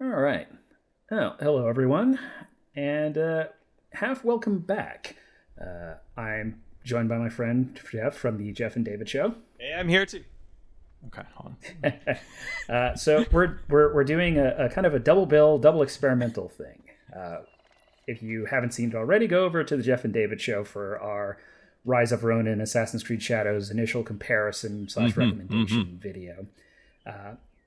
All right. Oh, hello everyone, and half welcome back. I'm joined by my friend Jeff from the Jeff and David Show. Hey, I'm here too. Okay, hold on. So we're doing a kind of a double bill, double experimental thing. If you haven't seen it already, go over to the Jeff and David Show for our Rise of Ronin, Assassin's Creed Shadows initial comparison / recommendation video.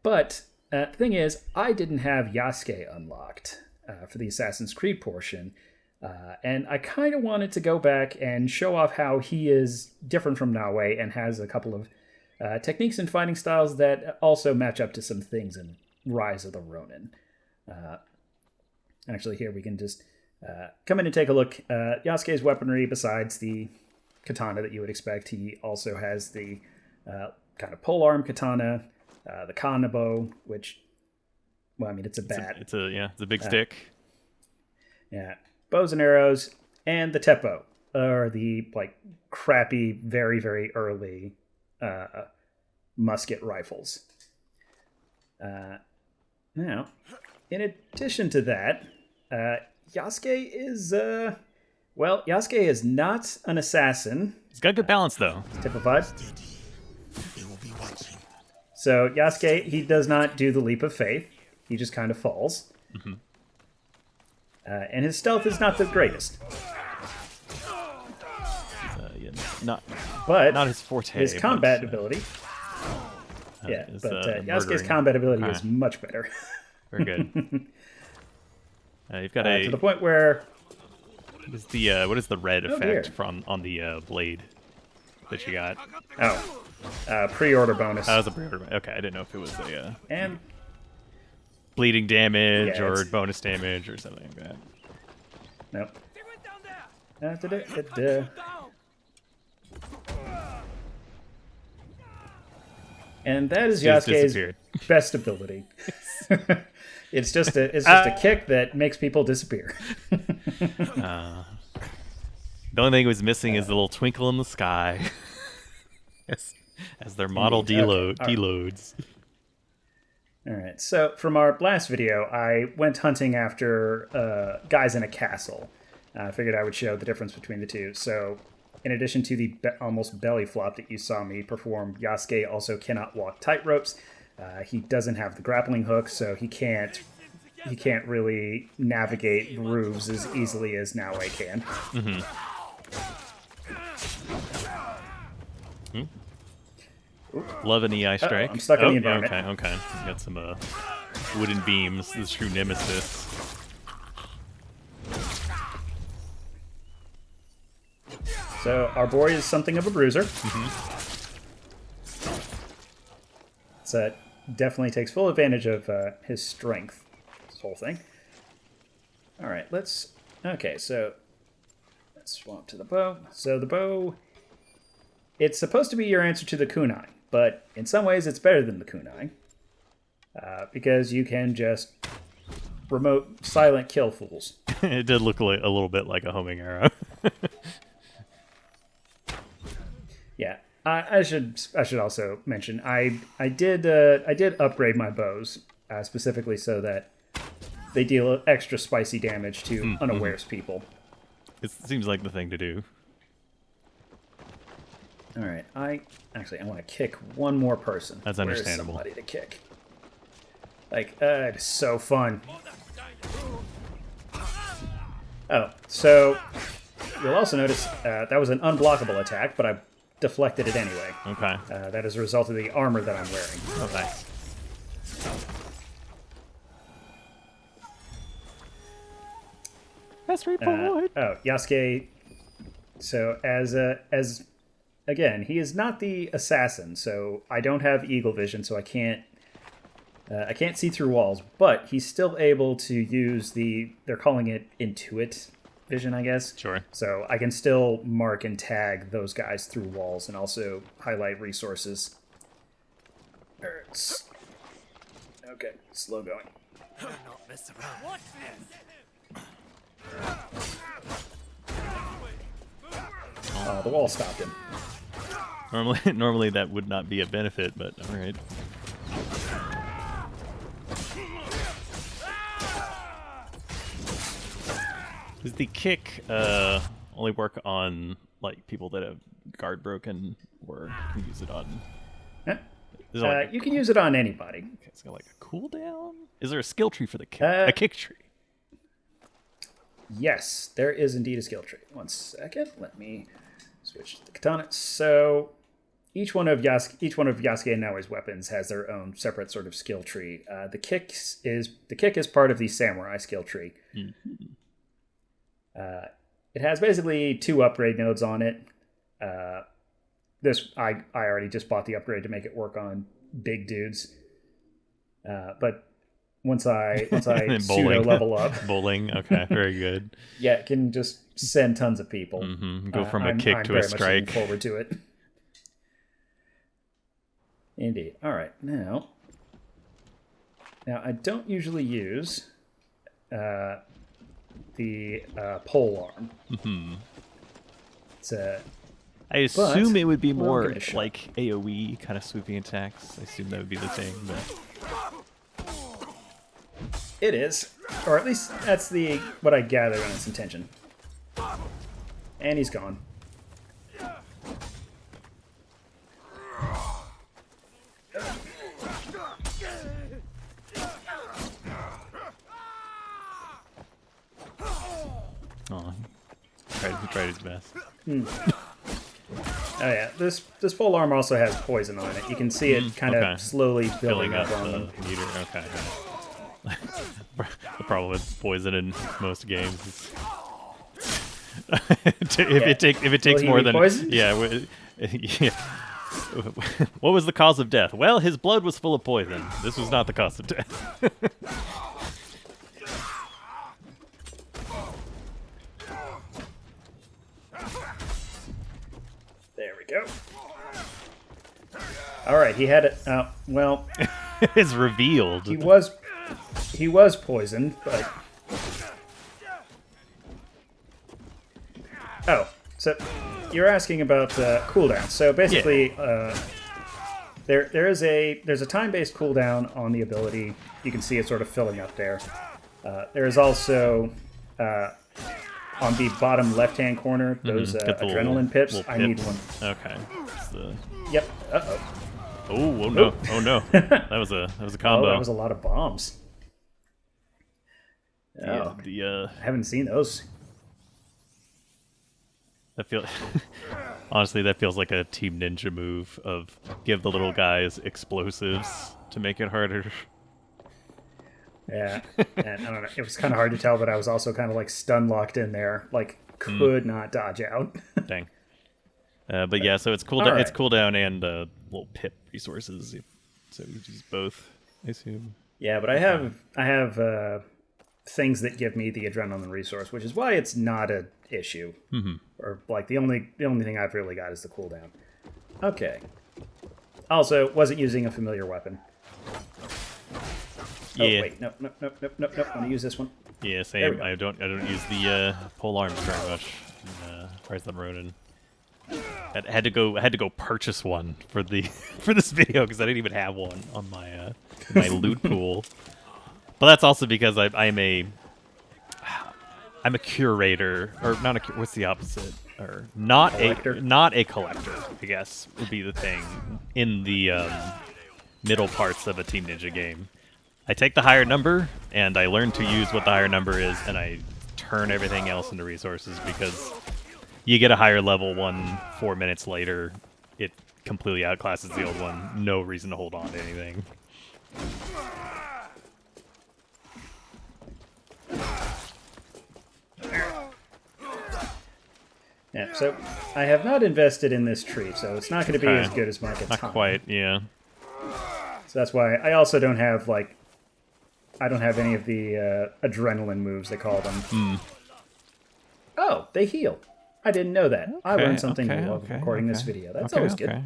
But the thing is, I didn't have Yasuke unlocked for the Assassin's Creed portion. And I kind of wanted to go back and show off how he is different from Naoe and has a couple of techniques and fighting styles that also match up to some things in Rise of the Ronin. Actually, here we can just come in and take a look. Yasuke's weaponry, besides the katana that you would expect, he also has the kind of polearm katana, the kanabo, which, well, I mean, it's a bat. It's a big stick. Yeah, bows and arrows, and the teppo, or the crappy, very, very early musket rifles. Now, in addition to that, Yasuke is Yasuke is not an assassin. He's got good balance, though. Typified. So Yasuke, he does not do the leap of faith. He just kind of falls. Mm-hmm. And his stealth is not the greatest. Not his forte. His combat ability. Yasuke's combat ability is much better. Very good. You've got to the point where what is the red effect on the blade that you got? Pre-order bonus. That was a pre-order. Okay, I didn't know if it was a and bleeding damage or bonus damage or something like that. Nope. And that is Yasuke's best ability. It's just a kick that makes people disappear. The only thing it was missing is the little twinkle in the sky as their model deloads. All right. So from our last video, I went hunting after guys in a castle. I figured I would show the difference between the two. So in addition to the almost belly flop that you saw me perform, Yasuke also cannot walk tightropes. He doesn't have the grappling hook, so he can't really navigate grooves as easily as Naoe can. Mm-hmm. Love an EI strike. I'm stuck in the environment. Okay. You got some wooden beams. The true nemesis. So our boy is something of a bruiser. Mm-hmm. So definitely takes full advantage of his strength. This whole thing. All right, let's swap to the bow. So the bow, it's supposed to be your answer to the kunai, but in some ways it's better than the kunai because you can just remote silent kill fools. It did look a little bit like a homing arrow. Yeah, I should also mention I did upgrade my bows specifically so that they deal extra spicy damage to unawares people. It seems like the thing to do. All right, I want to kick one more person. That's understandable. Somebody to kick. It's so fun. Oh, so you'll also notice that was an unblockable attack, but I deflected it anyway. Okay. That is a result of the armor that I'm wearing. Okay. Best report. Yasuke. So as again, he is not the assassin, so I don't have eagle vision, so I can't see through walls. But he's still able to use they're calling it intuit vision, I guess. Sure. So I can still mark and tag those guys through walls and also highlight resources. Okay, slow going. Not mess around. Watch this. Oh, the wall stopped him. Normally that would not be a benefit, but all right. Does the kick only work on like people that have guard broken, or can you use it on? Is it like You can use it on anybody. Okay, it's got like a cooldown. Is there a skill tree for the kick? A kick tree. Yes, there is indeed a skill tree. 1 second. Let me switch to the katana. So each one of Yasuke and Naoi's weapons has their own separate sort of skill tree. The kick is part of the samurai skill tree. Mm-hmm. It has basically 2 upgrade nodes on it. This I already just bought the upgrade to make it work on big dudes. But once I pseudo level up, bowling. Okay, very good. Yeah, it can just send tons of people. Mm-hmm. Go from a kick to a strike. I'm very much looking forward to it. Indeed. All right, now I don't usually use the pole arm. Mm-hmm. It's I assume it would be more like AoE kind of swooping attacks. I assume that would be the thing. But... It is, or at least that's what I gather on its intention. And he's gone. Oh, he tried his best. Oh yeah, this pole arm also has poison on it. You can see it kind of slowly building up on them. Meter. Okay. The problem with poison in most games is if it takes more than poisoned? yeah. What was the cause of death? Well, his blood was full of poison. This was not the cause of death. There we go. All right, he had it. Well, it's revealed. He was poisoned, but so you're asking about cooldown. So basically, there's a time-based cooldown on the ability. You can see it sort of filling up there. There is also on the bottom left-hand corner those adrenaline pips. I need one. Okay. Yep. Uh-oh. Oh no! Oh no! That was a combo. Oh, that was a lot of bombs. I haven't seen those. Honestly, that feels like a Team Ninja move of give the little guys explosives to make it harder. Yeah, and I don't know. It was kind of hard to tell, but I was also kind of like stun locked in there, like could not dodge out. Dang. But yeah, so it's cooldown. Right. It's cooldown and little pip resources. So you use both, I assume. Yeah, but I have things that give me the adrenaline resource, which is why it's not an issue. Mm-hmm. Or like the only thing I've really got is the cooldown. Okay. Also, wasn't using a familiar weapon. Yeah. Oh wait, nope. I'm gonna use this one. Yeah, same. I don't use the pole arms very much. Rise of the Ronin. I had to go purchase one for this video because I didn't even have one on my loot pool. But that's also because I'm a curator, or not a. What's the opposite? Or not a collector. I guess would be the thing in the middle parts of a Team Ninja game. I take the higher number and I learn to use what the higher number is, and I turn everything else into resources because you get a higher level one 4 minutes later, it completely outclasses the old one. No reason to hold on to anything. Yeah, so I have not invested in this tree, so it's not going to be as good as my katana. Not quite, yeah. So that's why I also don't have any of the adrenaline moves, they call them. Oh, they heal. I didn't know that. I learned something new while recording this video. That's always good.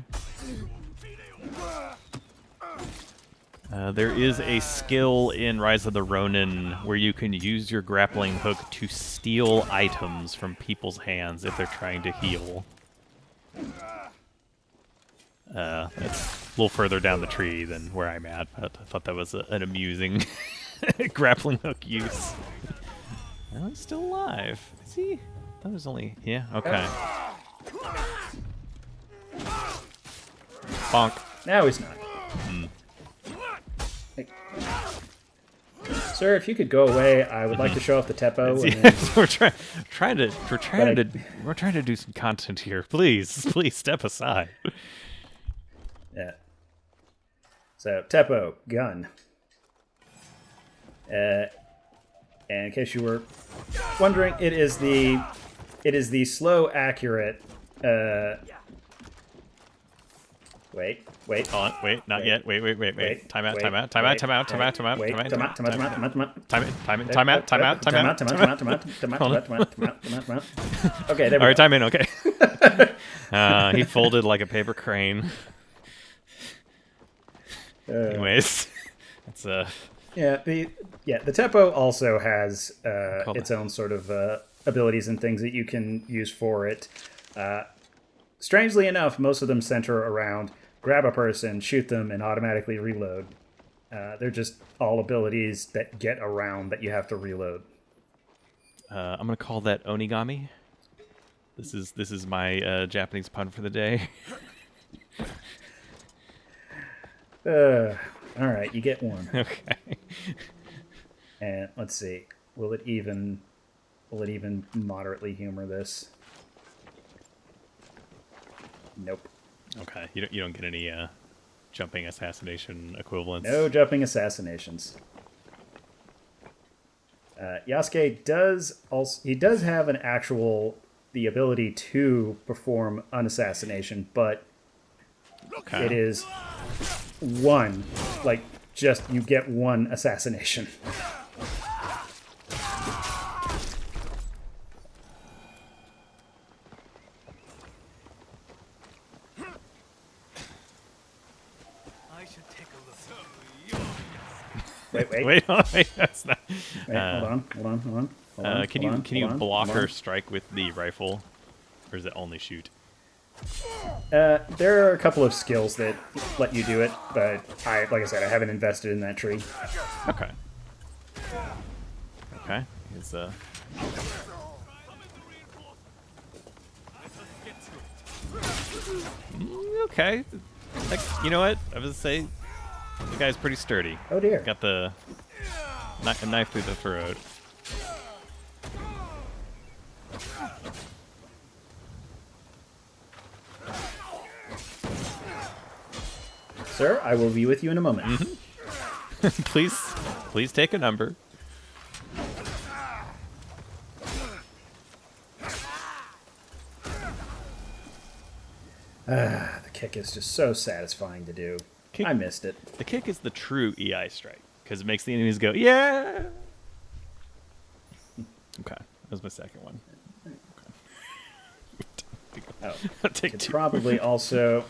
There is a skill in Rise of the Ronin where you can use your grappling hook to steal items from people's hands if they're trying to heal. That's a little further down the tree than where I'm at, but I thought that was an amusing grappling hook use. Well, he's still alive. Is he? That was only... Yeah, okay. Bonk. Now he's not. Hey. Sir, if you could go away, I would like to show off the Teppo. And then... we're trying to do some content here. Please step aside. Yeah. So Teppo gun. And in case you were wondering, it is the slow, accurate. Wait. Hold on, wait, not yet. Wait. Time out. Okay, there we All right, go. time in, okay. He folded like a paper crane. Anyways, that's the Teppo also has its own sort of abilities and things that you can use for it. Strangely enough, most of them center around grab a person, shoot them, and automatically reload. They're just all abilities that get around that you have to reload. I'm gonna call that onigami. This is my Japanese pun for the day. All right, you get one. Okay. And let's see, will it even moderately humor this? Nope. Okay. You don't get any jumping assassination equivalents. No jumping assassinations. Yasuke does have the ability to perform unassassination, but Okay. it is one, like just you get one assassination. I should take a look. Wait. Wait, that's not. Hold on. Can you block or strike with the rifle, or is it only shoot? There are a couple of skills that let you do it, but like I said, I haven't invested in that tree. Okay. Okay. It's okay. Like, you know what? I was gonna say the guy's pretty sturdy. Oh dear. Got the a knife through the throat. Sir, I will be with you in a moment. Mm-hmm. Please take a number. The kick is just so satisfying to do. I missed it. The kick is the true EI strike because it makes the enemies go, yeah. Okay, that was my second one. Oh, Take could two. probably also.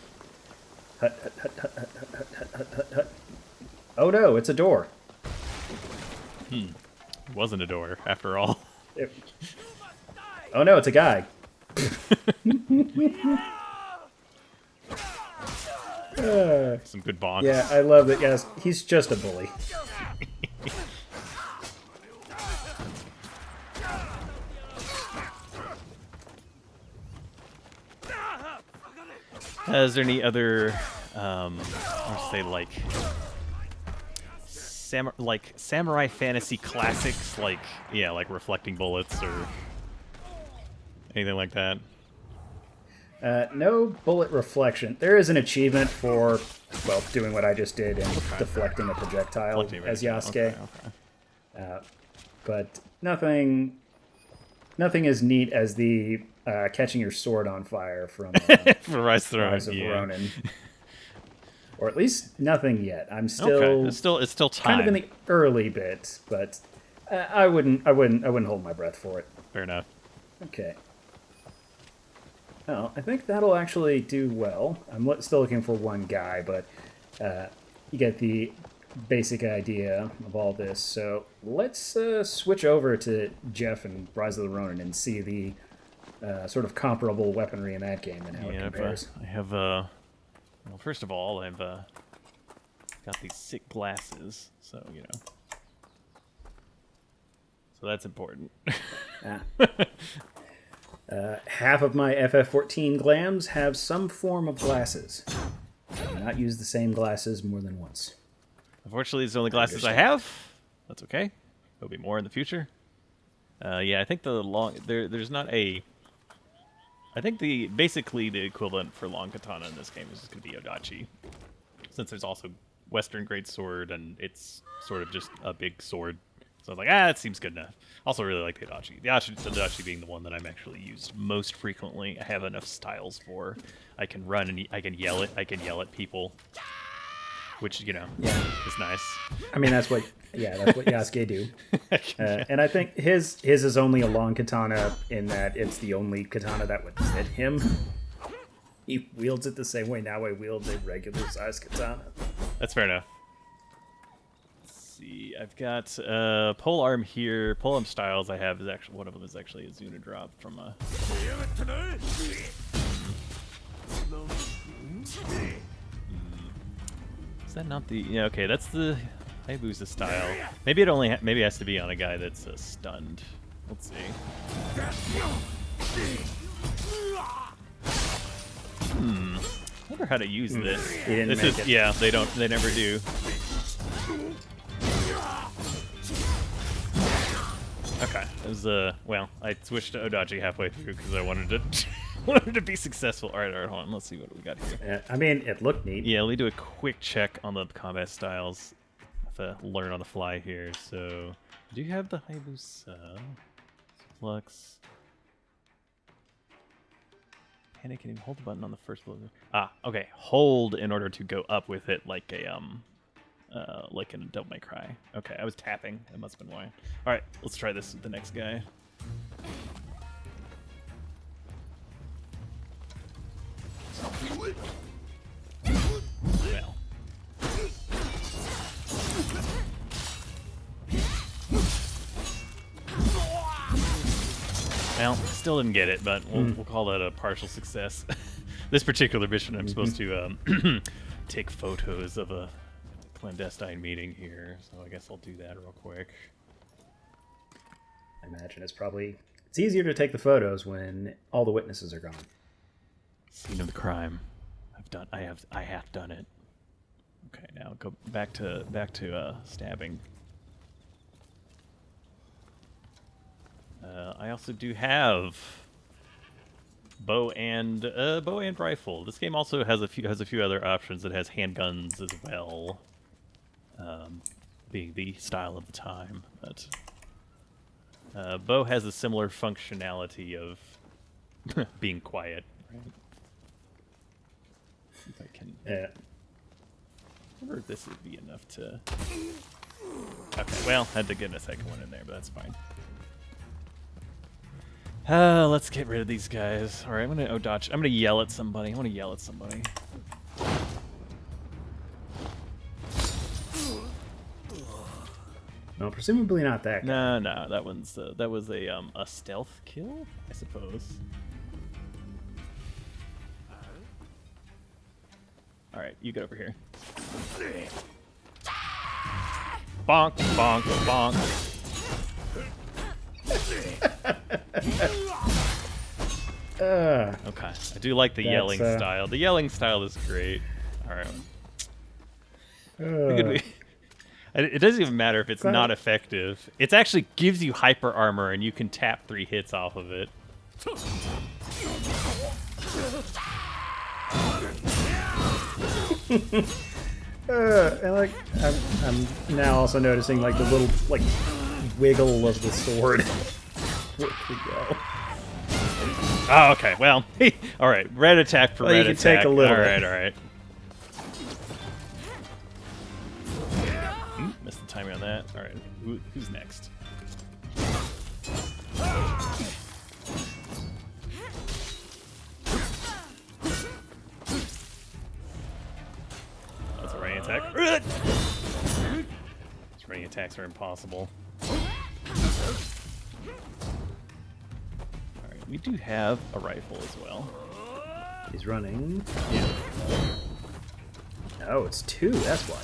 Oh no, it's a door. It wasn't a door after all. Oh no, it's a guy. Some good bonks. Yeah, I love that. Yes, he's just a bully. Is there any other, let's say like samurai fantasy classics, like reflecting bullets or anything like that? No bullet reflection. There is an achievement for, well, doing what I just did and deflecting a projectile as Yasuke. Okay. But nothing as neat as the catching your sword on fire from For Rise of Ronin. Or at least nothing yet. I'm still Okay. It's still time. kind of in the early bits, but I wouldn't hold my breath for it. Fair enough. Okay. Well, I think that'll actually do well. I'm still looking for one guy, but you get the basic idea of all this. So let's switch over to Jeff and Rise of the Ronin and see the sort of comparable weaponry in that game and how it compares. I have well, first of all, I've got these sick glasses, so you know. So that's important. Ah. Half of my FF14 glams have some form of glasses. I do not use the same glasses more than once. Unfortunately, it's the only glasses I have. That's okay. There'll be more in the future. Yeah, I think there's not a. I think basically the equivalent for long katana in this game is just going to be Odachi, since there's also Western Great Sword and it's sort of just a big sword. So I was like, that seems good enough. Also, really like the Odachi. The Odachi being the one that I'm actually used most frequently. I have enough styles for. I can run and I can yell it. I can yell at people, which is nice. I mean, that's what Yasuke do. And I think his is only a long katana in that it's the only katana that would fit him. He wields it the same way now I wield a regular size katana. That's fair enough. See, I've got pole arm here. Pole arm styles I have is actually one of them is actually a Zuna drop from a. Is that not the? Yeah, okay, that's the Hayabusa style. Maybe it maybe it has to be on a guy that's stunned. Let's see. I wonder how to use this. Yeah, they don't. They never do. Okay, it was well, I switched to Odachi halfway through because I wanted to be successful. All right, hold on. Let's see what we got here. I mean, it looked neat. Yeah, let me do a quick check on the combat styles. I have to learn on the fly here. So, do you have the Hayabusa? Flux. Panic and hold the button on the first blow. Ah, okay. Hold in order to go up with it like a like in a Devil May Cry. Okay, I was tapping. That must have been why. All right, let's try this with the next guy. Well, still didn't get it, but we'll call that a partial success. This particular mission, I'm supposed to take photos of a clandestine meeting here, so I guess I'll do that real quick. I imagine it's easier to take the photos when all the witnesses are gone. Scene of the crime. I have done it. Okay, now go back to stabbing. I also do have bow and rifle. This game also has a few other options. It has handguns as well, being the style of the time. But bow has a similar functionality of being quiet. Right? If I can. Yeah. I wonder if this would be enough to. Okay, well, had to get a second one in there, but that's fine. Let's get rid of these guys. All right, I'm gonna yell at somebody. I want to yell at somebody. No, presumably not that guy. No, that was a stealth kill, I suppose. All right, you get over here. Bonk, bonk, bonk. Okay, I do like the yelling style. The yelling style is great. All right. It doesn't even matter if it's not effective. It actually gives you hyper armor, and you can tap 3 hits off of it. And I'm now also noticing like the little wiggle of the sword. Oh, okay. Well, all right. Red attack for red you can attack. Take a little. All right. Missed the timing on that. All right. Who's next? That's a running attack. These running attacks are impossible. We do have a rifle as well. He's running. Yeah. Oh, it's 2. That's why.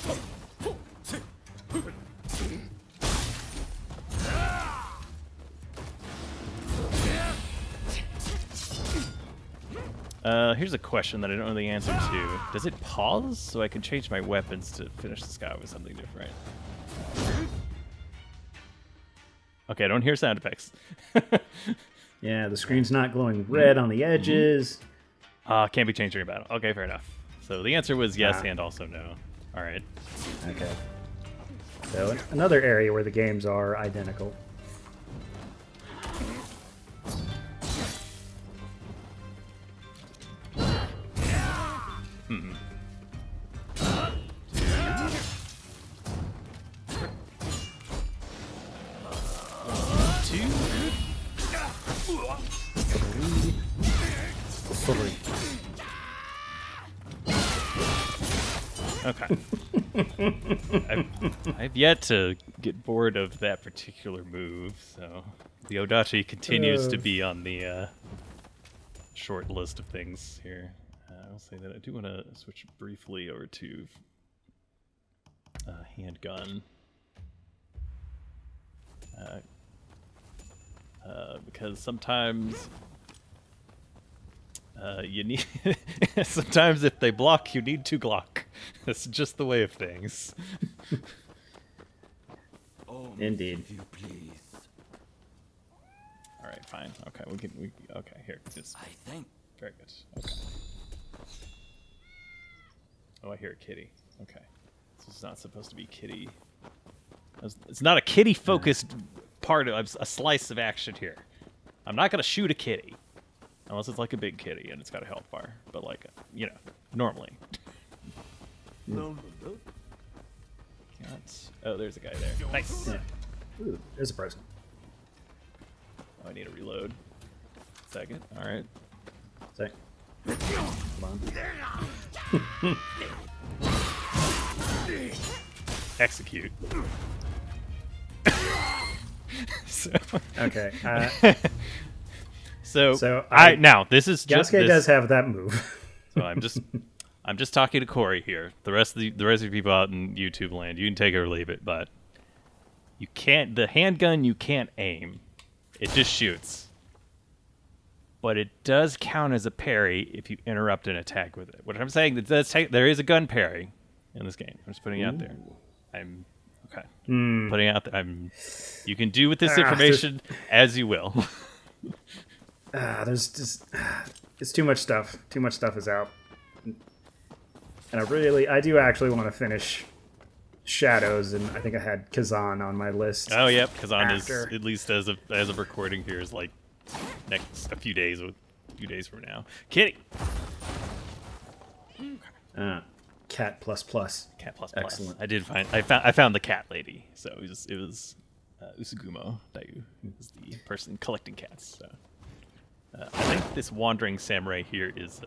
Here's a question that I don't know the answer to. Does it pause so I can change my weapons to finish this guy with something different? Okay, I don't hear sound effects. Yeah, the screen's not glowing red on the edges. Can't be changed during battle. Okay, fair enough. So the answer was yes and also no. All right. Okay. So another area where the games are identical. Okay. I've yet to get bored of that particular move, so the Odachi continues to be on the short list of things here. I'll say that I do want to switch briefly over to handgun. Because sometimes you need sometimes if they block you need to Glock. That's just the way of things. Indeed. All right, fine. Okay, okay, here. Just, I think. very good. Okay. Oh, I hear a kitty. Okay. This is not supposed to be kitty. It's not a kitty-focused part of a slice of action here. I'm not going to shoot a kitty. Unless it's like a big kitty and it's got a health bar. But like, you know, normally. No. Oh, there's a guy there. Nice. Yeah. Ooh, there's a person. Oh, I need to reload. Second. All right. Sorry. Come on. Execute. Okay. So I now this is just Yasuke this, does have that move. So I'm just talking to Corey here. The rest of the people out in YouTube land, you can take it or leave it, but you can't. The handgun you can't aim; it just shoots. But it does count as a parry if you interrupt an attack with it. What I'm saying is there is a gun parry in this game. I'm just putting it out there. I'm okay. Putting it out there. You can do with this information as you will. There's just it's too much stuff. Too much stuff is out, and I do actually want to finish Shadows, and I think I had Kazan on my list. Oh, yep, Kazan is at least as of recording here is like a few days from now. Kitty. Cat plus plus. Cat plus plus. Excellent. I found the cat lady. So it was Usugumo Dayu is the person collecting cats. So I think this wandering samurai here is,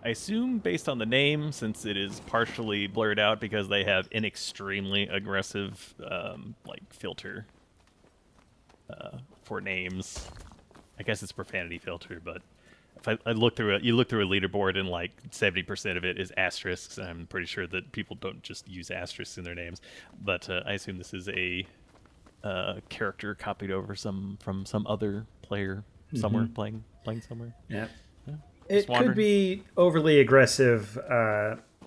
I assume based on the name, since it is partially blurred out because they have an extremely aggressive like filter for names. I guess it's profanity filter, but if I look through it, you look through a leaderboard and like 70% of it is asterisks. I'm pretty sure that people don't just use asterisks in their names, but I assume this is a character copied over from some other player somewhere playing somewhere. Yeah. It could be overly aggressive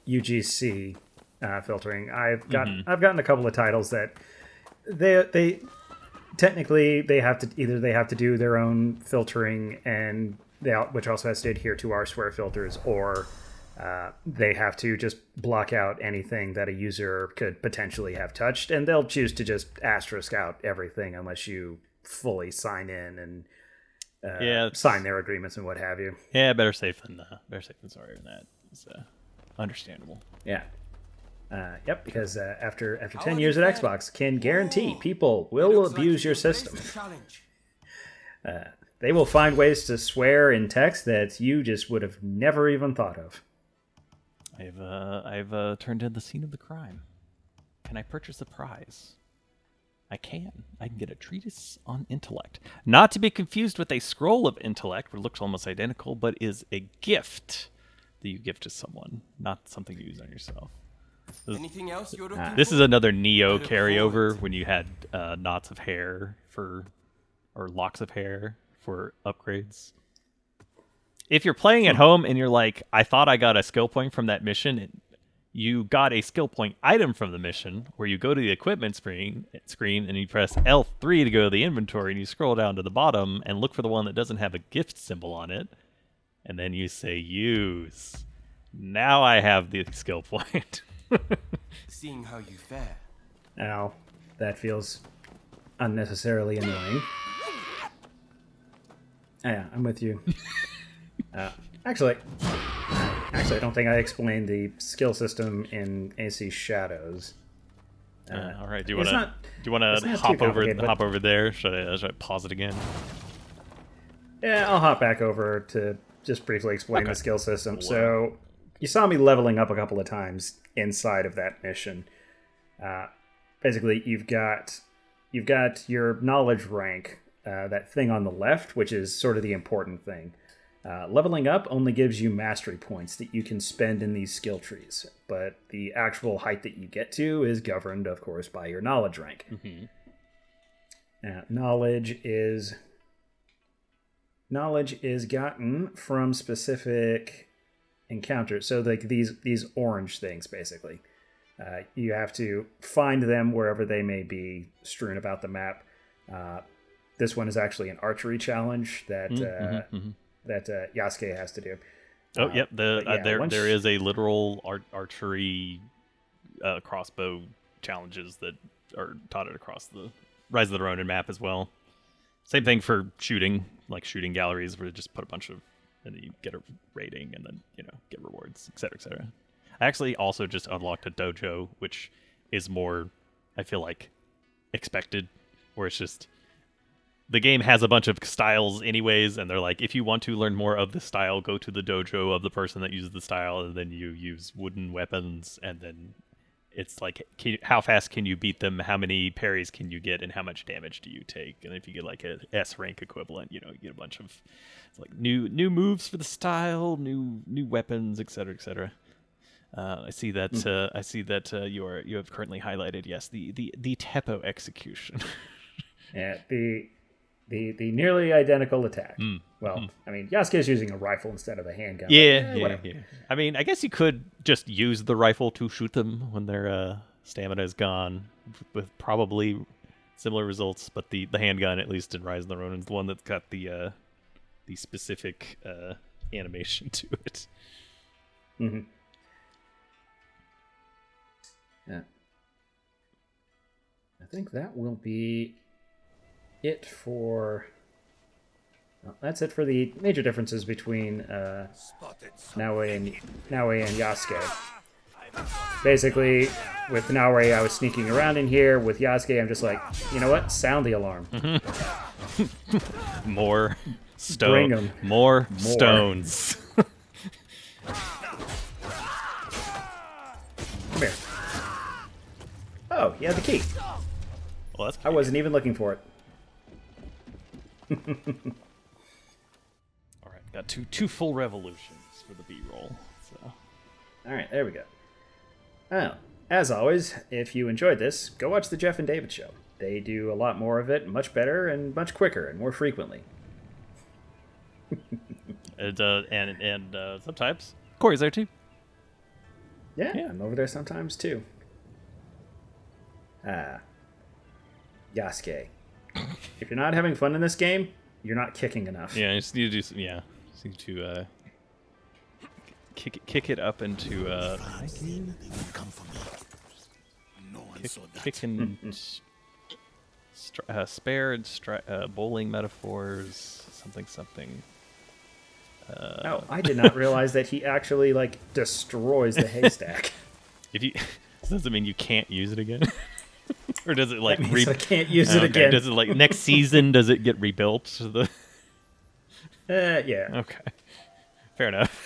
UGC filtering. I've gotten a couple of titles that they technically they have to do their own filtering, and which also has to adhere to our swear filters, or they have to just block out anything that a user could potentially have touched, and they'll choose to just asterisk out everything unless you fully sign in and sign their agreements and what have you. Yeah, better safe than sorry. And that is understandable. Yeah. Yep, because after 10 years at Xbox, can guarantee people will abuse your system. They will find ways to swear in text that you just would have never even thought of. I've turned in the scene of the crime. Can I purchase a prize? I can. I can get a treatise on intellect. Not to be confused with a scroll of intellect, which looks almost identical, but is a gift that you give to someone, not something you use on yourself. Anything else you're looking This is another Neo carryover when you had knots of hair or locks of hair for upgrades. If you're playing at home and you're like, I thought I got a skill point from that mission, you got a skill point item from the mission, where you go to the equipment screen and you press L3 to go to the inventory, and you scroll down to the bottom and look for the one that doesn't have a gift symbol on it, and then you say use. Now I have the skill point. Seeing how you fare. Ow, that feels unnecessarily annoying. Yeah, I'm with you. Actually, I don't think I explained the skill system in AC Shadows. All right, do you want to hop over there? Should I pause it again? Yeah, I'll hop back over to just briefly explain the skill system. So, you saw me leveling up a couple of times inside of that mission. Basically, you've got your knowledge rank, that thing on the left, which is sort of the important thing. Leveling up only gives you mastery points that you can spend in these skill trees, but the actual height that you get to is governed, of course, by your knowledge rank. Mm-hmm. Knowledge is gotten from specific encounters. So like these orange things, basically. You have to find them wherever they may be strewn about the map. This one is actually an archery challenge that that Yasuke has to do. Oh, yep. There is a literal archery crossbow challenges that are dotted across the Rise of the Ronin map as well. Same thing for shooting, like shooting galleries, where you just put a bunch of, and then you get a rating, and then get rewards, etc., etc. I actually also just unlocked a dojo, which is more, I feel like, expected, where it's just the game has a bunch of styles anyways, and they're like, if you want to learn more of the style, go to the dojo of the person that uses the style, and then you use wooden weapons, and then it's like, how fast can you beat them, how many parries can you get, and how much damage do you take? And if you get like a S rank equivalent, you get a bunch of like new moves for the style, new weapons, etc., etc. I see that you have currently highlighted, yes, the Teppo execution. Yeah, the nearly identical attack. I mean, Yasuke is using a rifle instead of a handgun. Yeah. I mean, I guess you could just use the rifle to shoot them when their stamina is gone, with probably similar results. But the handgun, at least in Rise of the Ronin, is the one that's got the specific animation to it. Mm-hmm. Yeah. I think that will be it for... Well, that's it for the major differences between Naoe and Yasuke. Basically, with Naoe, I was sneaking around in here. With Yasuke, I'm just like, you know what? Sound the alarm. More stone. Bring 'em. More stones. Come here. Oh, you have the key. Well, that's I wasn't even looking for it. All right, got two full revolutions for the B-roll. So, all right, there we go. Well, as always, if you enjoyed this, go watch the Jeff and David show. They do a lot more of it, much better and much quicker and more frequently. and sometimes Corey's there too. Yeah, I'm over there sometimes too. Yasuke. If you're not having fun in this game, you're not kicking enough. Yeah, you just need to do some, just need to kick it up into kick and spare and bowling metaphors, something. I did not realize that he actually destroys the haystack. Does it mean you can't use it again? Or does it I can't use it again? Does it next season? Does it get rebuilt? Yeah. Okay, fair enough.